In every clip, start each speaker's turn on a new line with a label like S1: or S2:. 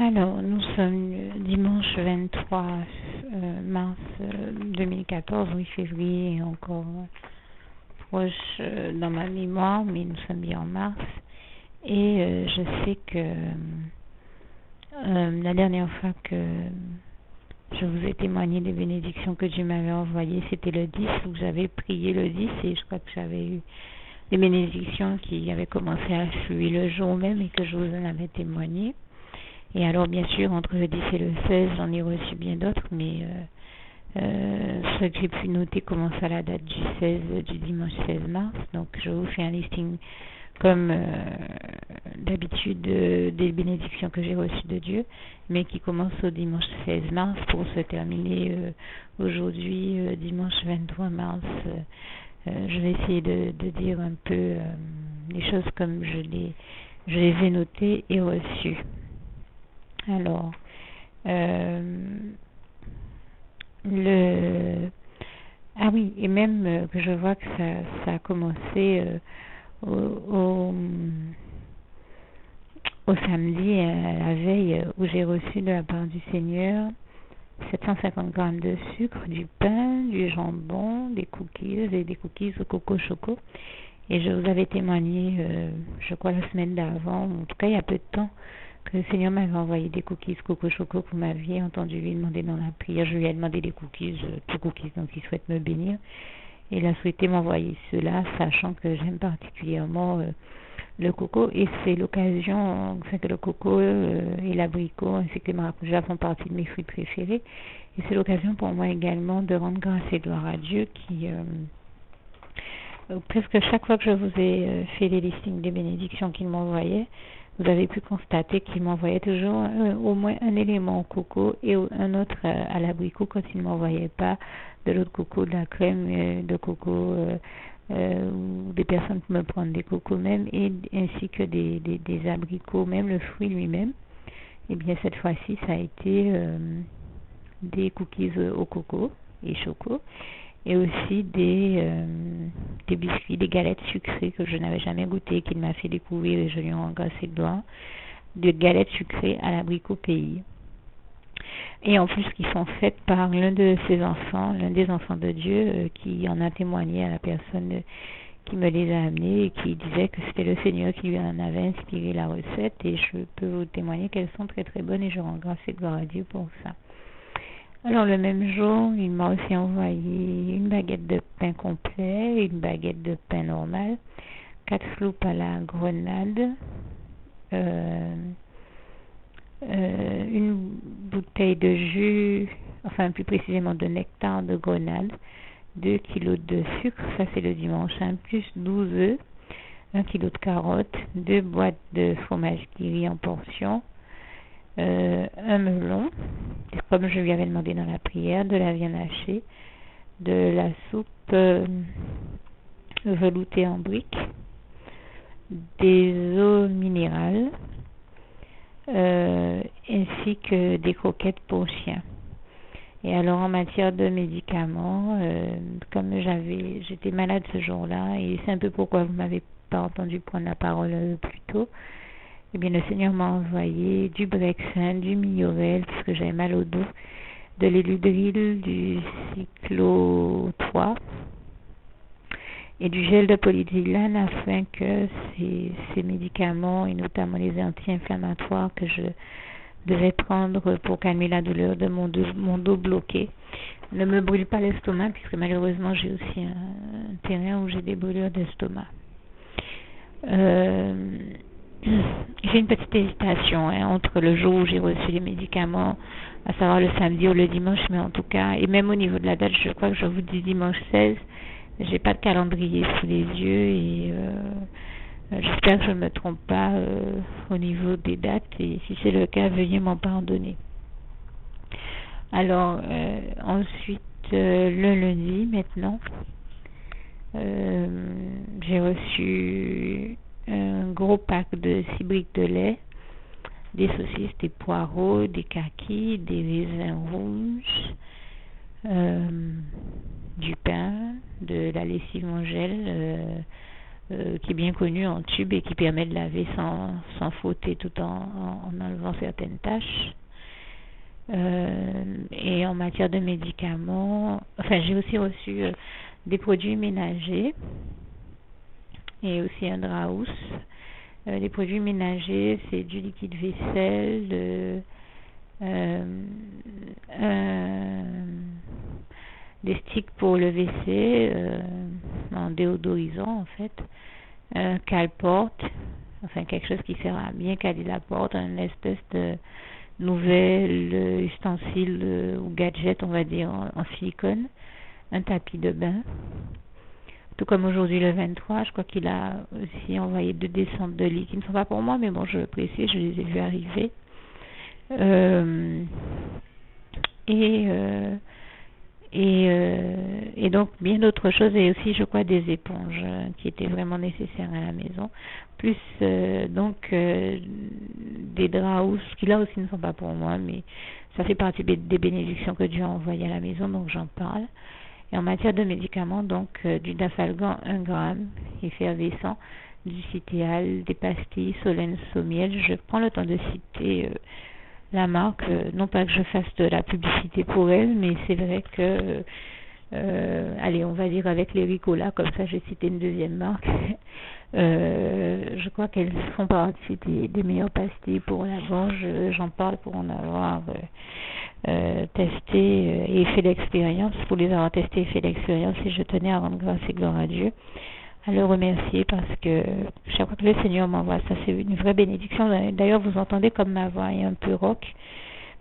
S1: Alors, nous sommes dimanche 23 mars 2014, oui, février est encore proche dans ma mémoire, mais nous sommes bien en mars. Et je sais que la dernière fois que je vous ai témoigné des bénédictions que Dieu m'avait envoyées, c'était le 10, où j'avais prié le 10, et je crois que j'avais eu des bénédictions qui avaient commencé à affluer le jour même et que je vous en avais témoigné. Et alors, bien sûr, entre le 10 et le 16, j'en ai reçu bien d'autres, mais ce que j'ai pu noter commence à la date du dimanche 16 mars. Donc, je vous fais un listing comme d'habitude des bénédictions que j'ai reçues de Dieu, mais qui commence au dimanche 16 mars pour se terminer aujourd'hui, dimanche 23 mars. Je vais essayer de dire un peu les choses comme je les ai notées et reçues. Alors, ah oui, et même que je vois que ça a commencé au samedi, à la veille, où j'ai reçu de la part du Seigneur 750 grammes de sucre, du pain, du jambon, des cookies et des cookies au coco choco. Et je vous avais témoigné, je crois la semaine d'avant, en tout cas il y a peu de temps, que le Seigneur m'avait envoyé des cookies coco choco que vous m'aviez entendu lui demander dans la prière. Je lui ai demandé des cookies, tout cookies, donc il souhaite me bénir. Et il a souhaité m'envoyer cela, sachant que j'aime particulièrement le coco. Et c'est l'occasion, que le coco et l'abricot ainsi que les maracujas font partie de mes fruits préférés. Et c'est l'occasion pour moi également de rendre grâce et gloire à Dieu qui... presque chaque fois que je vous ai fait les listings des bénédictions qu'il m'envoyait, vous avez pu constater qu'il m'envoyait toujours au moins un élément au coco et un autre à l'abricot quand il ne m'envoyait pas de l'eau de coco, de la crème de coco ou des personnes qui me prennent des cocos même, et ainsi que des abricots, même le fruit lui-même. Et bien cette fois-ci, ça a été des cookies au coco et choco, et aussi des biscuits, des galettes sucrées que je n'avais jamais goûté, qu'il m'a fait découvrir et je lui en rends grâce et gloire, de galettes sucrées à l'abricot pays. Et en plus qui sont faites par l'un de ses enfants, l'un des enfants de Dieu, qui en a témoigné à la personne qui me les a amenés et qui disait que c'était le Seigneur qui lui en avait inspiré la recette, et je peux vous témoigner qu'elles sont très très bonnes et je rends grâce et gloire à Dieu pour ça. Alors le même jour, il m'a aussi envoyé une baguette de pain complet, une baguette de pain normal, 4 sloupes à la grenade, une bouteille de jus, enfin plus précisément de nectar de grenade, 2 kilos de sucre, ça c'est le dimanche, plus 12 œufs, 1 kilo de carottes, 2 boîtes de fromage qui en portions, un melon, comme je lui avais demandé dans la prière, de la viande hachée, de la soupe veloutée en briques, des eaux minérales, ainsi que des croquettes pour chiens. Et alors en matière de médicaments, comme j'étais malade ce jour-là, et c'est un peu pourquoi vous m'avez pas entendu prendre la parole plus tôt, eh bien le Seigneur m'a envoyé du Brexin, du Miorel, puisque j'avais mal au dos, de l'Eludril, du Cyclo 3 et du gel de polydilane, afin que ces médicaments, et notamment les anti-inflammatoires que je devais prendre pour calmer la douleur de mon dos bloqué, ne me brûle pas l'estomac, puisque malheureusement j'ai aussi un terrain où j'ai des brûlures d'estomac. J'ai une petite hésitation entre le jour où j'ai reçu les médicaments, à savoir le samedi ou le dimanche, mais en tout cas, et même au niveau de la date, je crois que je vous dis dimanche 16, j'ai pas de calendrier sous les yeux, et j'espère que je ne me trompe pas au niveau des dates, et si c'est le cas, veuillez m'en pardonner. Alors, ensuite, le lundi, maintenant, j'ai reçu un gros pack de 6 briques de lait, des saucisses, des poireaux, des kakis, des raisins rouges, du pain, de la lessive en gel, qui est bien connu en tube et qui permet de laver sans frotter tout en enlevant certaines taches. Et en matière de médicaments, enfin j'ai aussi reçu des produits ménagers et aussi un Draus. Les produits ménagers, c'est du liquide vaisselle, des sticks pour le WC, en déodorisant en fait, un cale-porte, enfin quelque chose qui sert à bien caler la porte, un espèce de nouvel ustensile ou gadget, on va dire, en silicone, un tapis de bain. Tout comme aujourd'hui le 23, je crois qu'il a aussi envoyé 2 descentes de lit qui ne sont pas pour moi, mais bon, je le précise, je les ai vus arriver. Et donc bien d'autres choses, et aussi je crois des éponges qui étaient vraiment nécessaires à la maison, plus des draps qui là aussi ne sont pas pour moi, mais ça fait partie des bénédictions que Dieu a envoyées à la maison, donc j'en parle. Et en matière de médicaments, donc du Dafalgan 1 gramme effervescent, du Citéal, des pastilles Solène Sommiel. Je prends le temps de citer la marque, non pas que je fasse de la publicité pour elle, mais c'est vrai que allez, on va dire avec les Ricola, comme ça j'ai cité une deuxième marque. Je crois qu'elles font partie des meilleures pastilles pour la gorge. J'en parle pour en avoir testé et fait l'expérience, pour les avoir testé et fait l'expérience, et je tenais à rendre grâce et gloire à Dieu, à le remercier, parce que chaque fois que le Seigneur m'envoie ça, c'est une vraie bénédiction. D'ailleurs, vous entendez comme ma voix est un peu rauque,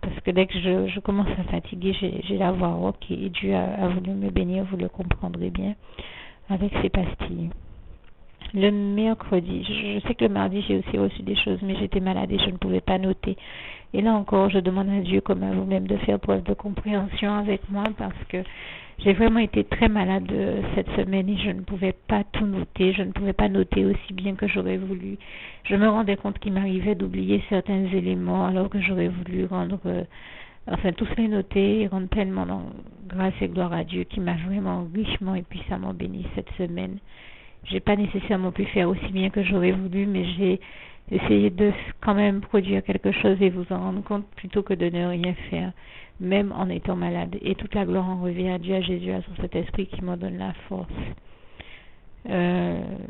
S1: parce que dès que je commence à fatiguer, j'ai la voix rauque, et Dieu a voulu me bénir, vous le comprendrez bien, avec ces pastilles. Le mercredi, je sais que le mardi j'ai aussi reçu des choses, mais j'étais malade et je ne pouvais pas noter. Et là encore, je demande à Dieu, comme à vous-même, de faire preuve de compréhension avec moi, parce que j'ai vraiment été très malade cette semaine et je ne pouvais pas tout noter, je ne pouvais pas noter aussi bien que j'aurais voulu. Je me rendais compte qu'il m'arrivait d'oublier certains éléments alors que j'aurais voulu tous les noter et rendre pleinement grâce et gloire à Dieu qui m'a vraiment richement et puissamment béni cette semaine. J'ai pas nécessairement pu faire aussi bien que j'aurais voulu, mais j'ai essayé de quand même produire quelque chose et vous en rendre compte plutôt que de ne rien faire, même en étant malade. Et toute la gloire en revient à Dieu, à Jésus, à son Saint-Esprit qui m'en donne la force.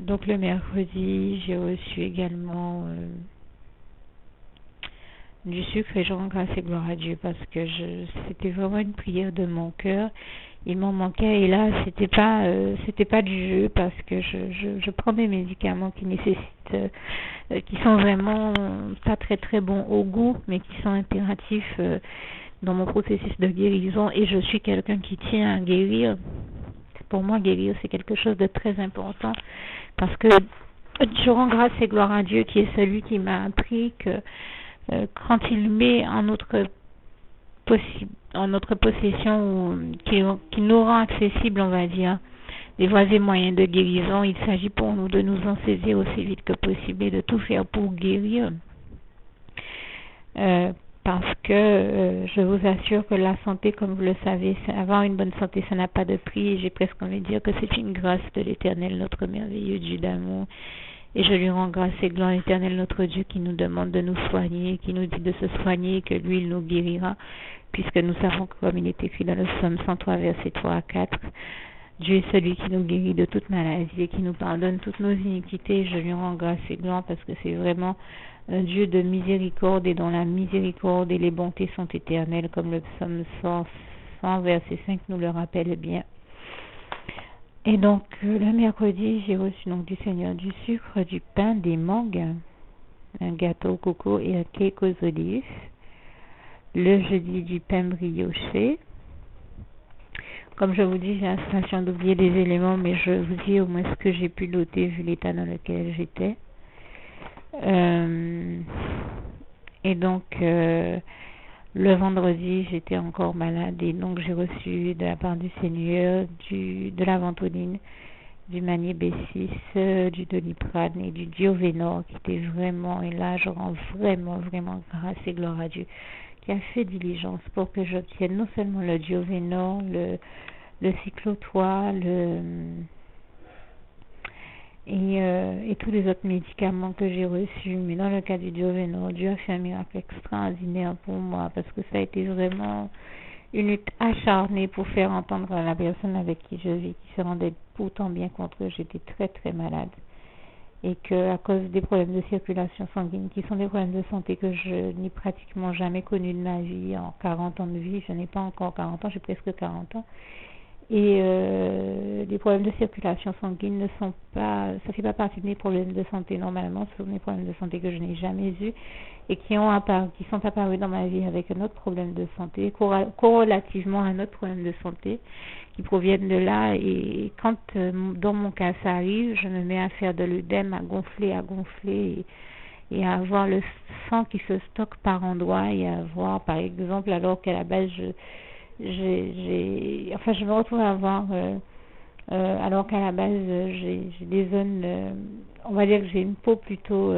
S1: Donc le mercredi, j'ai reçu également du sucre et je rends grâce et gloire à Dieu parce que c'était vraiment une prière de mon cœur. Il m'en manquait et là c'était pas du jeu parce que je prends des médicaments qui nécessitent qui sont vraiment pas très très bons au goût, mais qui sont impératifs dans mon processus de guérison, et je suis quelqu'un qui tient à guérir. Pour moi, guérir c'est quelque chose de très important parce que je rends grâce et gloire à Dieu qui est celui qui m'a appris que quand il met en notre possession, qui nous rend accessible, on va dire, des voies et moyens de guérison, il s'agit pour nous de nous en saisir aussi vite que possible et de tout faire pour guérir. Parce que je vous assure que la santé, comme vous le savez, avoir une bonne santé, ça n'a pas de prix, et j'ai presque envie de dire que c'est une grâce de l'Éternel, notre merveilleux Dieu d'amour. Et je lui rends grâce et gloire, l'Éternel, notre Dieu, qui nous demande de nous soigner, qui nous dit de se soigner, que lui, il nous guérira, puisque nous savons que, comme il est écrit dans le psaume 103, versets 3 à 4, Dieu est celui qui nous guérit de toute maladie et qui nous pardonne toutes nos iniquités. Je lui rends grâce et gloire parce que c'est vraiment un Dieu de miséricorde, et dont la miséricorde et les bontés sont éternelles, comme le psaume 100 verset 5 nous le rappelle bien. Et donc, le mercredi, j'ai reçu donc du Seigneur du sucre, du pain, des mangues, un gâteau au coco et un cake aux olives. Le jeudi, du pain brioché. Comme je vous dis, j'ai l'impression d'oublier des éléments, mais je vous dis au moins ce que j'ai pu noter vu l'état dans lequel j'étais. Et donc, le vendredi, j'étais encore malade, et donc j'ai reçu de la part du Seigneur de la ventoline, du Manier B6, du Doliprane et du Diovénor, qui était vraiment, et là je rends vraiment grâce et gloire à Dieu, qui a fait diligence pour que j'obtienne non seulement le Diovénor, le cyclotois, et tous les autres médicaments que j'ai reçus. Mais dans le cas du Diovénor, Dieu a fait un miracle extraordinaire pour moi parce que ça a été vraiment une lutte acharnée pour faire entendre à la personne avec qui je vis, qui se rendait pourtant bien compte que j'étais très très malade et que à cause des problèmes de circulation sanguine, qui sont des problèmes de santé que je n'ai pratiquement jamais connus de ma vie, en 40 ans de vie, je n'ai pas encore 40 ans, j'ai presque 40 ans, et les problèmes de circulation sanguine ne sont pas, ça fait pas partie de mes problèmes de santé normalement, ce sont des problèmes de santé que je n'ai jamais eus et qui sont apparus dans ma vie avec un autre problème de santé, corrélativement à un autre problème de santé, qui proviennent de là. Et quand dans mon cas ça arrive, je me mets à faire de l'œdème, à gonfler et à avoir le sang qui se stocke par endroits et à avoir, par exemple, alors qu'à la base je me retrouve à avoir alors qu'à la base j'ai des zones, on va dire que j'ai une peau plutôt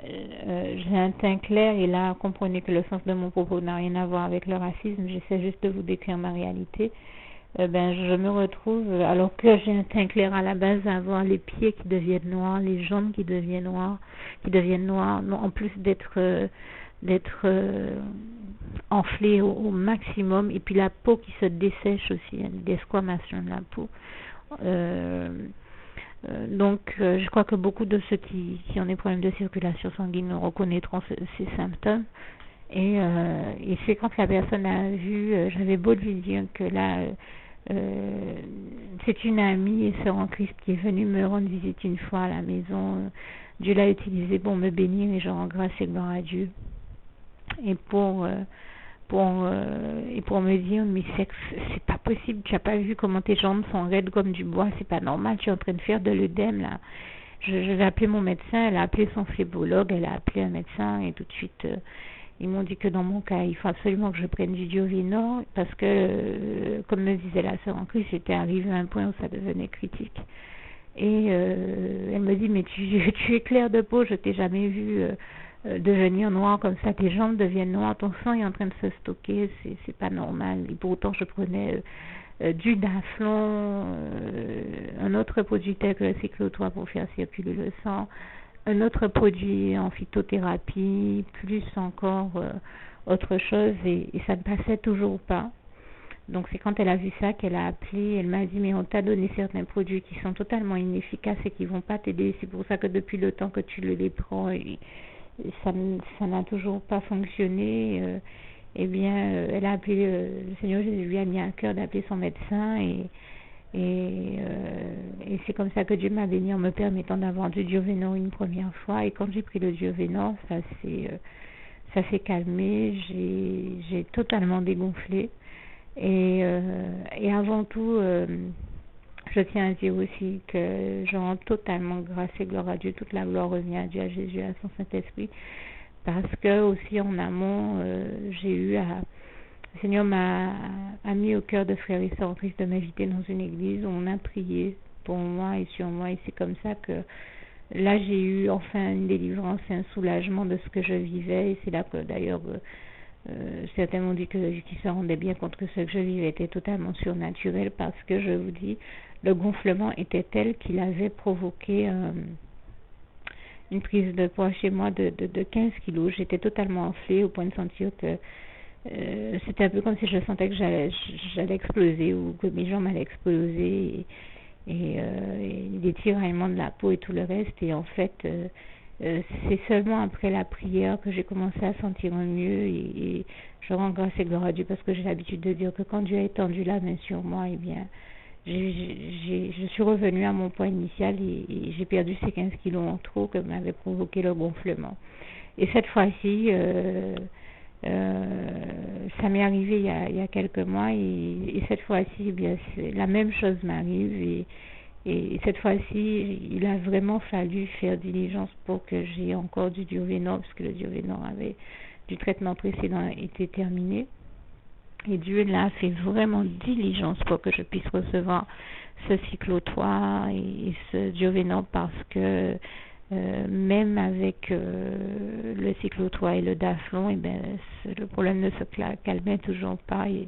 S1: j'ai un teint clair, et là comprenez que le sens de mon propos n'a rien à voir avec le racisme, j'essaie juste de vous décrire ma réalité. Je me retrouve, alors que j'ai un teint clair à la base, à avoir les pieds qui deviennent noirs, les jambes qui deviennent noires, non, en plus d'être enflée au maximum, et puis la peau qui se dessèche aussi, une desquamation de la peau. Donc, je crois que beaucoup de ceux qui ont des problèmes de circulation sanguine reconnaîtront ces symptômes. Et c'est quand la personne a vu, j'avais beau lui dire que là, c'est une amie et sœur en Christ qui est venue me rendre visite une fois à la maison. Dieu l'a utilisé pour me bénir et je rends grâce et gloire à Dieu. Et pour me dire, mais c'est pas possible, tu as pas vu comment tes jambes sont raides comme du bois, c'est pas normal, tu es en train de faire de l'œdème là. Je vais appeler mon médecin, elle a appelé son phlébologue, elle a appelé un médecin, et tout de suite ils m'ont dit que dans mon cas il faut absolument que je prenne du Diovénor parce que comme me disait la sœur en Christ, j'étais arrivée à un point où ça devenait critique. Et elle me dit, mais tu es claire de peau, je t'ai jamais vu devenir noir comme ça, tes jambes deviennent noires, ton sang est en train de se stocker, c'est pas normal. Et pourtant je prenais du Daflon, un autre produit tel que le cyclotois pour faire circuler le sang, un autre produit en phytothérapie, plus encore autre chose, et ça ne passait toujours pas. Donc c'est quand elle a vu ça qu'elle a appelé, elle m'a dit, mais on t'a donné certains produits qui sont totalement inefficaces et qui vont pas t'aider, c'est pour ça que depuis le temps que tu les prends, et ça n'a toujours pas fonctionné. Elle a appelé, le Seigneur Jésus lui a mis à cœur d'appeler son médecin, et c'est comme ça que Dieu m'a béni en me permettant d'avoir du Diovénor une première fois. Et quand j'ai pris le Diovénor, ça s'est calmé, j'ai totalement dégonflé. Et avant tout, je tiens à dire aussi que je rends totalement grâce et gloire à Dieu. Toute la gloire revient à Dieu, à Jésus, à son Saint-Esprit. Parce que aussi en amont, le Seigneur m'a mis au cœur de frères et sœurs en Christ de m'inviter dans une église où on a prié pour moi et sur moi. Et c'est comme ça que là j'ai eu enfin une délivrance et un soulagement de ce que je vivais. Et c'est là que d'ailleurs certains m'ont dit qu'ils se rendaient bien compte que ce que je vivais était totalement surnaturel, parce que je vous dis, le gonflement était tel qu'il avait provoqué une prise de poids chez moi de 15 kilos. J'étais totalement enflée au point de sentir que c'était un peu comme si je sentais que j'allais exploser, ou que mes jambes allaient exploser, et des tiraillements de la peau et tout le reste. Et en fait c'est seulement après la prière que j'ai commencé à sentir mieux, et je rends grâce et gloire à Dieu, parce que j'ai l'habitude de dire que quand Dieu a étendu la main sur moi, eh bien je suis revenue à mon poids initial, et j'ai perdu ces 15 kilos en trop que m'avait provoqué le gonflement. Et cette fois-ci ça m'est arrivé il y a quelques mois, et cette fois-ci, eh bien la même chose m'arrive, et cette fois-ci, il a vraiment fallu faire diligence pour que j'ai encore du Diovénor, parce que le Diovénor du traitement précédent était terminé. Et Dieu l'a fait vraiment diligence pour que je puisse recevoir ce cyclotois et ce Diovénor, parce que même avec le cyclotois et le Daflon, le problème ne se calmait toujours pas, et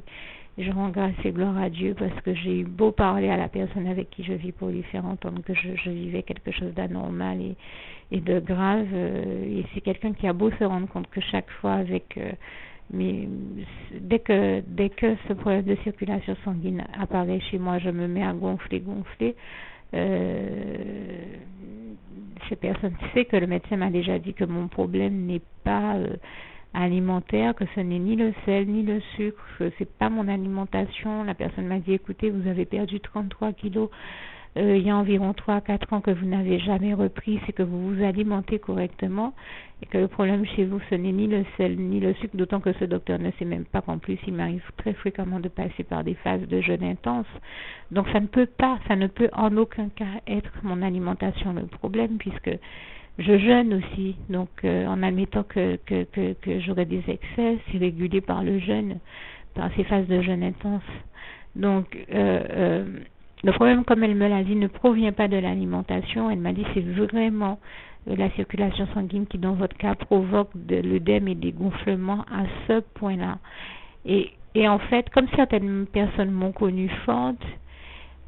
S1: Et je rends grâce et gloire à Dieu parce que j'ai eu beau parler à la personne avec qui je vis pour lui faire entendre que je vivais quelque chose d'anormal et de grave. Et c'est quelqu'un qui a beau se rendre compte que chaque fois avec... mais dès que ce problème de circulation sanguine apparaît chez moi, je me mets à gonfler. Cette personne sait que le médecin m'a déjà dit que mon problème n'est pas alimentaire, que ce n'est ni le sel ni le sucre, que c'est pas mon alimentation. La personne m'a dit écoutez, vous avez perdu 33 kilos il y a environ 3 à 4 ans que vous n'avez jamais repris, c'est que vous vous alimentez correctement et que le problème chez vous ce n'est ni le sel ni le sucre, d'autant que ce docteur ne sait même pas qu'en plus il m'arrive très fréquemment de passer par des phases de jeûne intense. Donc ça ne peut en aucun cas être mon alimentation le problème puisque je jeûne aussi, donc en admettant que j'aurai des excès, c'est régulé par le jeûne, par ces phases de jeûne intense. Donc le problème, comme elle me l'a dit, ne provient pas de l'alimentation. Elle m'a dit c'est vraiment la circulation sanguine qui, dans votre cas, provoque l'œdème et des gonflements à ce point-là. Et en fait, comme certaines personnes m'ont connue forte,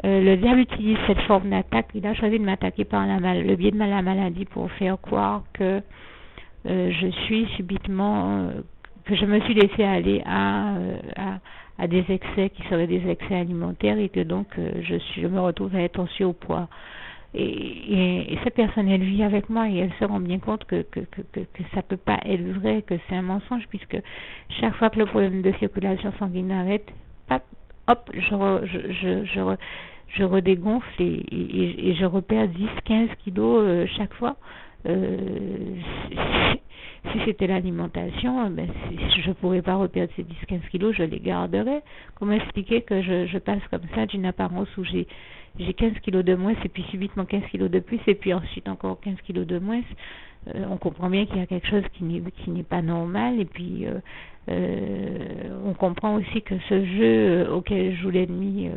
S1: le diable utilise cette forme d'attaque. Il a choisi de m'attaquer par le biais de la maladie pour faire croire que je suis subitement... que je me suis laissée aller à des excès qui seraient des excès alimentaires et que donc je me retrouve à être en surpoids. Et cette personne, elle vit avec moi et elle se rend bien compte que ça peut pas être vrai, que c'est un mensonge puisque chaque fois que le problème de circulation sanguine arrête, hop, je redégonfle et je repère 10-15 kilos chaque fois. Si c'était l'alimentation, si je ne pourrais pas reperdre ces 10-15 kilos, je les garderais. Comment expliquer que je passe comme ça d'une apparence où j'ai 15 kilos de moins et puis subitement 15 kilos de plus et puis ensuite encore 15 kilos de moins. On comprend bien qu'il y a quelque chose qui n'est pas normal et puis on comprend aussi que ce jeu auquel joue l'ennemi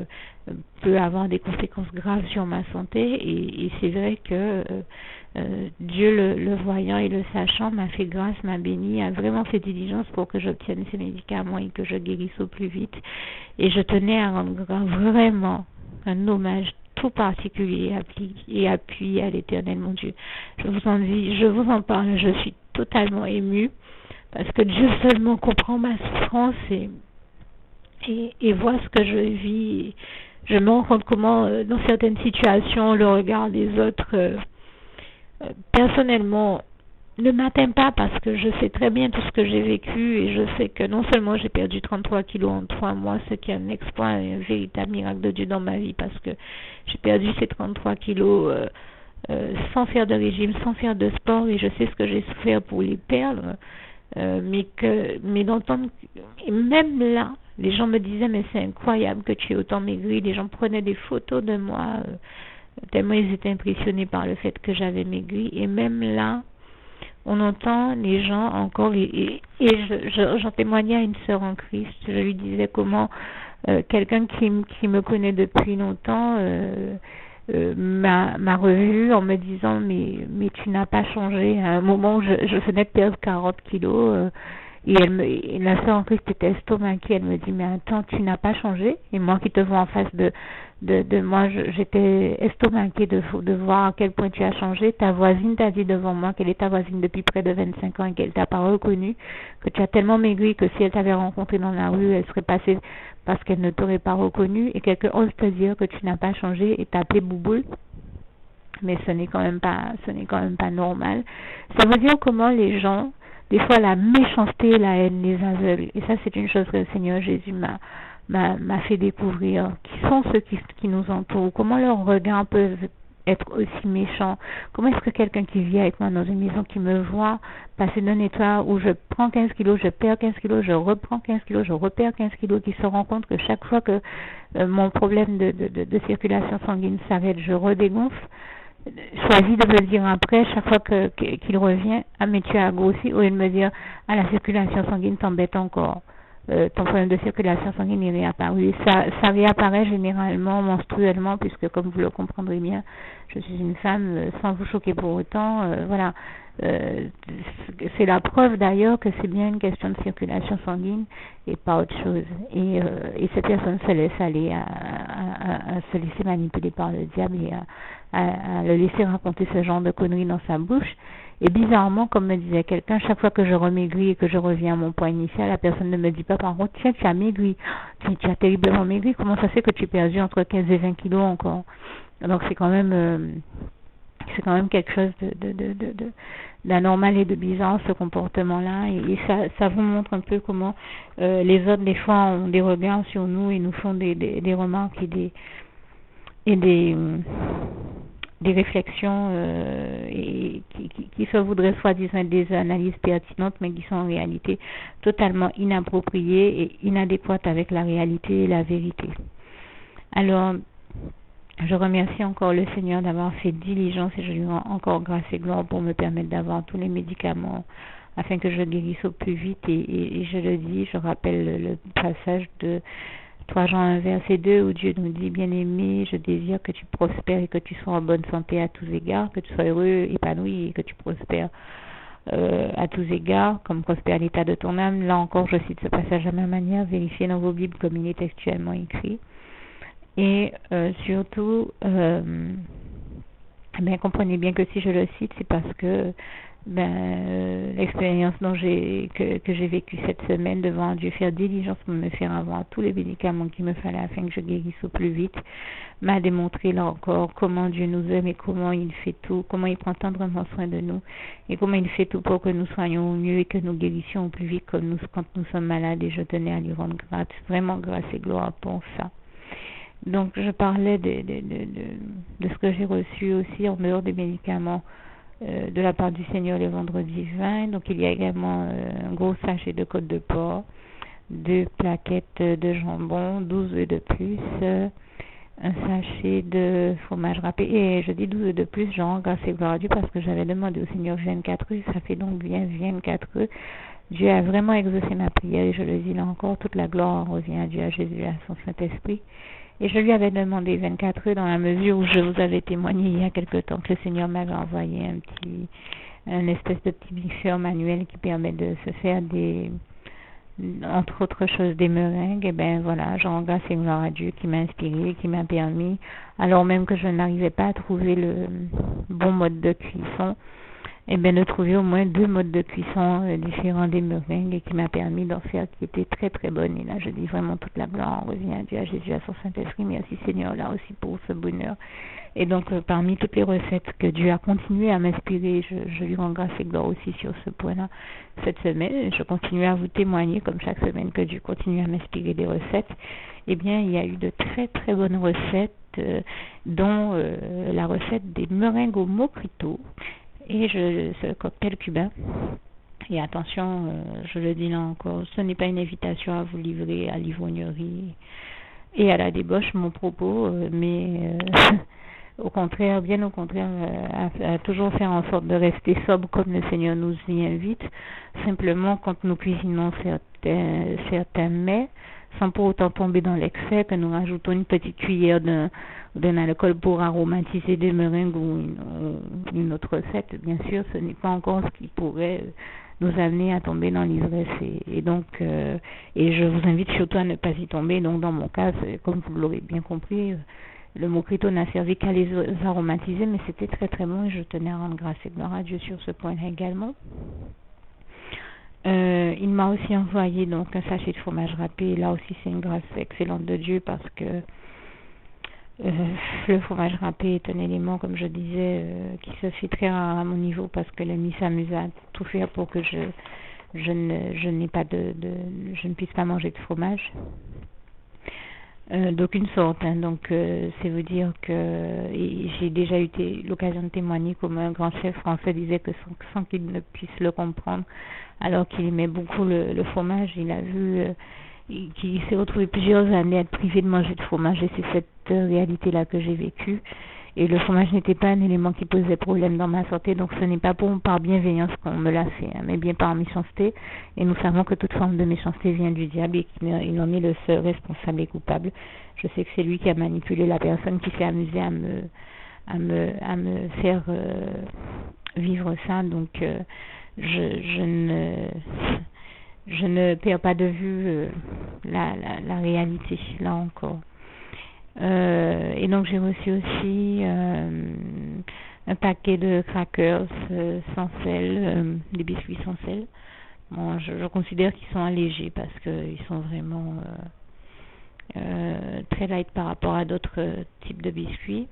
S1: peut avoir des conséquences graves sur ma santé et c'est vrai que Dieu le voyant et le sachant m'a fait grâce, m'a béni, a vraiment fait diligence pour que j'obtienne ces médicaments et que je guérisse au plus vite et je tenais à rendre vraiment un hommage tout particulier et appuyé à l'Éternel mon Dieu. Je vous en parle, je suis totalement émue parce que Dieu seulement comprend ma souffrance et voit ce que je vis. Je me rends compte comment dans certaines situations le regard des autres personnellement ne m'atteint pas parce que je sais très bien tout ce que j'ai vécu et je sais que non seulement j'ai perdu 33 kilos en 3 mois, ce qui est un exploit, un véritable miracle de Dieu dans ma vie parce que j'ai perdu ces 33 kilos sans faire de régime, sans faire de sport et je sais ce que j'ai souffert pour les perdre. Mais d'entendre, et même là, les gens me disaient mais c'est incroyable que tu aies autant maigri, les gens prenaient des photos de moi tellement ils étaient impressionnés par le fait que j'avais maigri et même là on entend les gens encore et j'en témoignais à une sœur en Christ, je lui disais comment quelqu'un qui me connaît depuis longtemps m'a revue en me disant mais tu n'as pas changé à un moment où je venais de perdre 40 kilos et la sœur en Christ était estomaquée, elle me dit mais attends tu n'as pas changé et moi qui te vois en face de moi j'étais estomaquée de voir à quel point tu as changé. Ta voisine t'a dit devant moi qu'elle est ta voisine depuis près de 25 ans et qu'elle t'a pas reconnu, que tu as tellement maigri que si elle t'avait rencontré dans la rue elle serait passée parce qu'elle ne t'aurait pas reconnu et quelqu'un ose te dire que tu n'as pas changé et t'appeler bouboule. Mais ce n'est quand même pas normal. Ça veut dire comment les gens, des fois la méchanceté et la haine les aveuglent. Et ça c'est une chose que le Seigneur Jésus m'a fait découvrir. Qui sont ceux qui nous entourent? Comment leurs regards peuvent être aussi méchants? Comment est-ce que quelqu'un qui vit avec moi dans une maison, qui me voit passer d'un état où je prends 15 kilos, je perds 15 kilos, je reprends 15 kilos, je repère 15 kilos, qui se rend compte que chaque fois que mon problème de circulation sanguine s'arrête, je redégonfle, choisit de me le dire après, chaque fois qu'il revient, ah mais tu as grossi, au lieu de me dire, ah la circulation sanguine t'embête encore. ton problème de circulation sanguine est réapparu. Ça réapparaît généralement menstruellement, puisque comme vous le comprendrez bien, je suis une femme, sans vous choquer pour autant, voilà. C'est la preuve d'ailleurs que c'est bien une question de circulation sanguine et pas autre chose. Et cette personne se laisse aller à se laisser manipuler par le diable et à le laisser raconter ce genre de conneries dans sa bouche. Et bizarrement, comme me disait quelqu'un, chaque fois que je remaigris et que je reviens à mon poids initial, la personne ne me dit pas, par contre, tiens, tu as maigri, tu as terriblement maigri, comment ça se fait que tu as perdu entre 15 et 20 kilos encore? Donc c'est quand même quelque chose d'anormal et de bizarre, ce comportement-là, et ça vous montre un peu comment les autres des fois ont des regards sur nous et nous font des remarques et des réflexions et qui se voudraient soi-disant des analyses pertinentes, mais qui sont en réalité totalement inappropriées et inadéquates avec la réalité et la vérité. Alors, je remercie encore le Seigneur d'avoir fait diligence et je lui rends encore grâce et gloire pour me permettre d'avoir tous les médicaments afin que je guérisse au plus vite. Et je le dis, je rappelle le passage de 3 Jean 1 verset 2 où Dieu nous dit, bien-aimé, je désire que tu prospères et que tu sois en bonne santé à tous égards, que tu sois heureux, épanoui et que tu prospères à tous égards, comme prospère l'état de ton âme. Là encore, je cite ce passage à ma manière, vérifiez dans vos Bibles comme il est textuellement écrit. Et surtout, comprenez bien que si je le cite, c'est parce que l'expérience que j'ai vécue cette semaine devant Dieu, faire diligence pour me faire avoir tous les médicaments qu'il me fallait afin que je guérisse au plus vite, m'a démontré là encore comment Dieu nous aime et comment il fait tout, comment il prend tendrement soin de nous et comment il fait tout pour que nous soyons au mieux et que nous guérissions au plus vite quand nous sommes malades, et je tenais à lui rendre grâce, vraiment grâce et gloire pour ça. Donc je parlais de ce que j'ai reçu aussi en dehors des médicaments de la part du Seigneur le vendredi 20. Donc il y a également un gros sachet de côte de porc, 2 plaquettes de jambon, 12 œufs de plus, un sachet de fromage râpé. Et je dis 12 œufs de plus, je rends grâce et gloire à Dieu parce que j'avais demandé au Seigneur 24 œufs, ça fait donc bien 24 œufs. Dieu a vraiment exaucé ma prière et je le dis là encore, toute la gloire revient à Dieu, à Jésus et à son Saint-Esprit. Et je lui avais demandé 24 œufs dans la mesure où je vous avais témoigné il y a quelque temps que le Seigneur m'avait envoyé un espèce de petit mixeur manuel qui permet de se faire entre autres choses, des meringues. Et ben voilà, je rends grâce et gloire à Dieu qui m'a inspiré, qui m'a permis, alors même que je n'arrivais pas à trouver le bon mode de cuisson, et bien de trouver au moins 2 modes de cuisson différents des meringues et qui m'a permis d'en faire qui étaient très très bonnes. Et là je dis vraiment toute la gloire revient à Dieu, à Jésus, à son Saint-Esprit. Merci Seigneur là aussi pour ce bonheur. Et donc parmi toutes les recettes que Dieu a continué à m'inspirer, je lui rends grâce et gloire aussi sur ce point-là cette semaine. Je continue à vous témoigner comme chaque semaine que Dieu continue à m'inspirer des recettes. Eh bien il y a eu de très très bonnes recettes dont la recette des meringues au mojito et ce cocktail cubain. Et attention, je le dis là encore, ce n'est pas une invitation à vous livrer à l'ivrognerie et à la débauche, mon propos, mais au contraire, bien au contraire, à toujours faire en sorte de rester sobre comme le Seigneur nous y invite. Simplement, quand nous cuisinons certains mets, sans pour autant tomber dans l'excès, que nous rajoutons une petite cuillère d'un alcool pour aromatiser des meringues ou une autre recette, bien sûr, ce n'est pas encore ce qui pourrait nous amener à tomber dans l'ivresse. Et donc, et je vous invite surtout à ne pas y tomber. Donc, dans mon cas, comme vous l'aurez bien compris, le mojito n'a servi qu'à les aromatiser, mais c'était très très bon et je tenais à rendre grâce et gloire à Dieu sur ce point-là également. Il m'a aussi envoyé donc un sachet de fromage râpé. Là aussi, c'est une grâce excellente de Dieu parce que le fromage râpé est un élément, comme je disais, qui se fait très rare à mon niveau parce que l'ennemi s'amuse à tout faire pour que je ne puisse pas manger de fromage d'aucune sorte. Donc, c'est vous dire que j'ai déjà eu l'occasion de témoigner comme un grand chef français disait que sans qu'il ne puisse le comprendre, alors qu'il aimait beaucoup le fromage, il a vu qu'il s'est retrouvé plusieurs années à être privé de manger de fromage, et c'est cette réalité-là que j'ai vécue. Et le fromage n'était pas un élément qui posait problème dans ma santé, donc ce n'est pas par bienveillance qu'on me l'a fait, mais bien par méchanceté. Et nous savons que toute forme de méchanceté vient du diable et qu'il en est le seul responsable et coupable. Je sais que c'est lui qui a manipulé la personne qui s'est amusée à me faire vivre ça, donc je ne perds pas de vue la réalité, là encore. Et donc j'ai reçu aussi un paquet de crackers sans sel, des biscuits sans sel. Bon, je considère qu'ils sont allégés parce qu'ils sont vraiment très light par rapport à d'autres types de biscuits.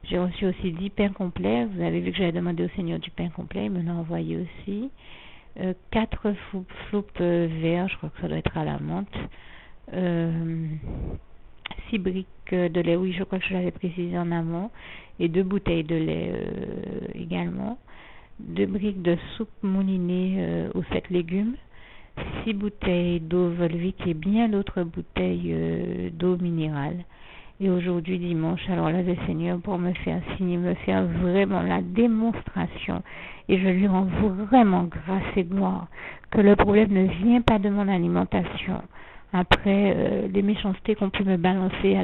S1: J'ai reçu aussi 10 pains complets. Vous avez vu que j'avais demandé au Seigneur du pain complet, il me l'a envoyé aussi. 4 floupes verts, je crois que ça doit être à la menthe. 6 briques de lait, oui, je crois que je l'avais précisé en amont. Et 2 bouteilles de lait également. 2 briques de soupe moulinée aux 7 légumes. 6 bouteilles d'eau Volvic et bien d'autres bouteilles d'eau minérale. Et aujourd'hui, dimanche, alors là, le Seigneur, pour me faire signe, me faire vraiment la démonstration, et je lui rends vraiment grâce et gloire, que le problème ne vient pas de mon alimentation. Après, les méchancetés qu'on peut me balancer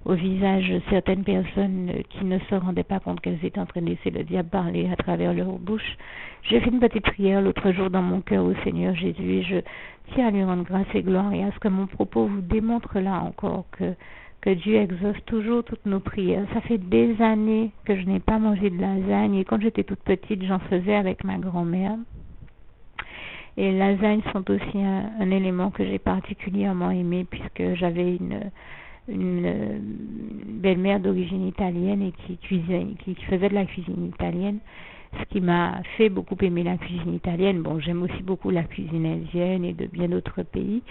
S1: au visage de certaines personnes qui ne se rendaient pas compte qu'elles étaient en train de laisser le diable parler à travers leur bouche. J'ai fait une petite prière l'autre jour dans mon cœur au Seigneur Jésus, et je tiens à lui rendre grâce et gloire, et à ce que mon propos vous démontre là encore que Dieu exauce toujours toutes nos prières. Ça fait des années que je n'ai pas mangé de lasagne, et quand j'étais toute petite, j'en faisais avec ma grand-mère. Et les lasagnes sont aussi un élément que j'ai particulièrement aimé, puisque j'avais une belle-mère d'origine italienne et qui faisait de la cuisine italienne, ce qui m'a fait beaucoup aimer la cuisine italienne. Bon, j'aime aussi beaucoup la cuisine indienne et de bien d'autres pays,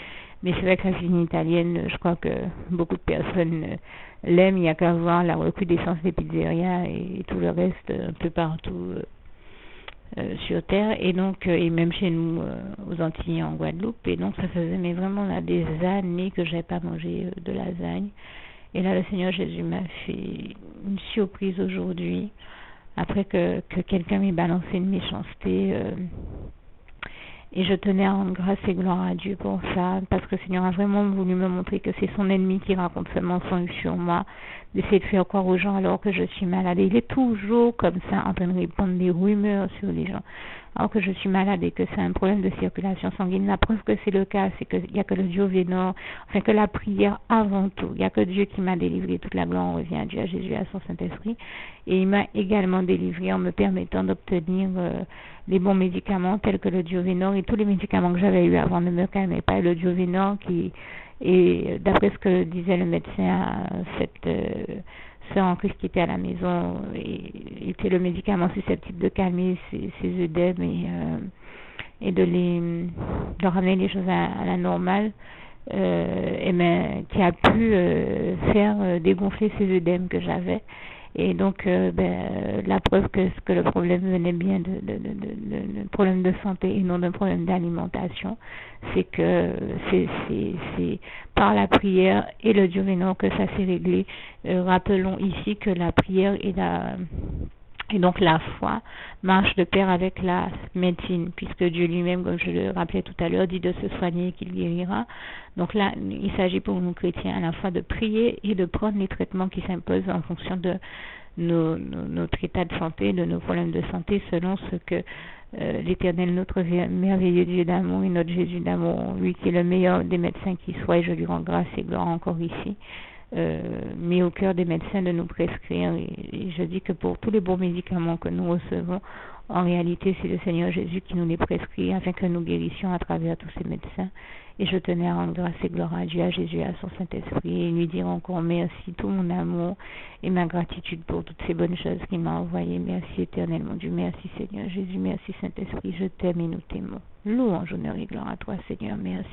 S1: mais c'est vrai que la cuisine italienne, je crois que beaucoup de personnes l'aiment. Il n'y a qu'à voir la recrudescence des pizzerias et tout le reste un peu partout sur Terre, et donc et même chez nous aux Antilles, en Guadeloupe. Et donc ça faisait mais vraiment là des années que j'avais pas mangé de lasagne, et là le Seigneur Jésus m'a fait une surprise aujourd'hui, après que quelqu'un m'ait balancé une méchanceté, et je tenais à rendre grâce et gloire à Dieu pour ça, parce que le Seigneur a vraiment voulu me montrer que c'est son ennemi qui raconte ce mensonge sur moi, d'essayer de faire croire aux gens alors que je suis malade. Et il est toujours comme ça, en train de répandre des rumeurs sur les gens, alors que je suis malade et que c'est un problème de circulation sanguine. La preuve que c'est le cas, c'est qu'il n'y a que le Dieu vénor, enfin que la prière avant tout. Il n'y a que Dieu qui m'a délivré. Toute la gloire revient à Dieu, à Jésus, à son Saint-Esprit. Et il m'a également délivré en me permettant d'obtenir les bons médicaments tels que le Diovénor, et tous les médicaments que j'avais eu avant ne me calmaient pas. Et le Diovénor qui, et d'après ce que disait le médecin à cette sœur en Christ qui était à la maison, était le médicament susceptible de calmer ces œdèmes et de ramener les choses à la normale, et qui a pu faire dégonfler ces œdèmes que j'avais. Et donc, la preuve que le problème venait bien de problème de santé et non d'un problème d'alimentation, c'est que c'est par la prière et le Diovénor que ça s'est réglé. Rappelons ici que la prière et donc la foi marche de pair avec la médecine, puisque Dieu lui-même, comme je le rappelais tout à l'heure, dit de se soigner et qu'il guérira. Donc là, il s'agit pour nous chrétiens à la fois de prier et de prendre les traitements qui s'imposent en fonction de notre état de santé, de nos problèmes de santé, selon ce que l'Éternel, notre merveilleux Dieu d'amour et notre Jésus d'amour, lui qui est le meilleur des médecins qui soit, et je lui rends grâce et gloire encore ici, mis au cœur des médecins de nous prescrire. Et je dis que pour tous les bons médicaments que nous recevons, en réalité c'est le Seigneur Jésus qui nous les prescrit afin que nous guérissions à travers tous ces médecins. Et je tenais à rendre grâce et gloire à Dieu, à Jésus, à son Saint-Esprit, et lui dire encore merci, tout mon amour et ma gratitude pour toutes ces bonnes choses qu'il m'a envoyées. Merci éternel mon Dieu, merci Seigneur Jésus, merci Saint-Esprit, je t'aime et nous t'aimons. Louange, honneur et gloire à toi Seigneur, merci.